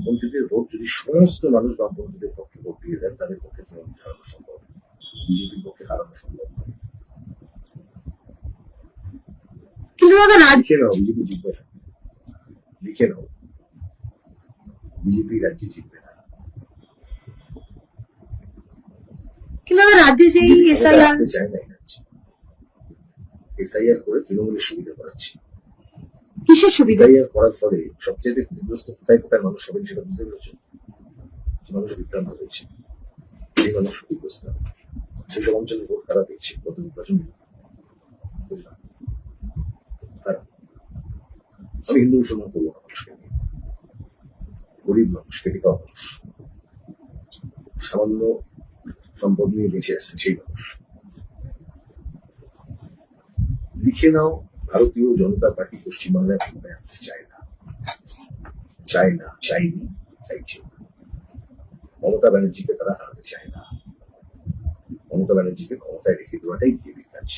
বামপন্থীদের ভোট যদি সমস্ত মানুষ বামপন্থীদের পক্ষে ভোট দিয়ে দেন, তাদের পক্ষে তৃণমূল হারানো সম্ভব, বিজেপির পক্ষে হারানো সম্ভব নয়। কিন্তু দাদা লিখে নাও, বিজেপি জিতবে না। লিখে নাও, বিজেপি রাজ্যে জিতবে না। কিন্তু দাদা রাজ্যে যে এসআইআর চায় না, এসআইআর করে তৃণমূলের সুবিধা করাচ্ছে। কিসের সুবিধা? এসআইআর করার ফলে সবচেয়ে ক্ষতিগ্রস্ত কোথায় কোথায় মানুষ হবেন সেটা বুঝতে পেরেছে। যে মানুষ বিভ্রান্ত হয়েছে, সেই মানুষ ক্ষতিগ্রস্ত, সেই সব অঞ্চলে ভোট খারাপ হয়েছে গত নির্বাচন। বুঝলাম, আমি হিন্দু মুসলমান করবো না, মানুষকে নিয়ে, গরিব মানুষ, খেটে খাওয়া মানুষ, সামান্য সম্পদ নিয়ে বেঁচে আসছেন সেই মানুষ। লিখে নাও, ভারতীয় জনতা পার্টি পশ্চিমবাংলায় ক্ষমতায় আসতে চায় না, চায় না, চাইনি, চাইছে না। মমতা ব্যানার্জিকে তারা হারাতে চায় না, মমতা ব্যানার্জিকে ক্ষমতায় রেখে দেওয়াটাই বিজেপির কাজ।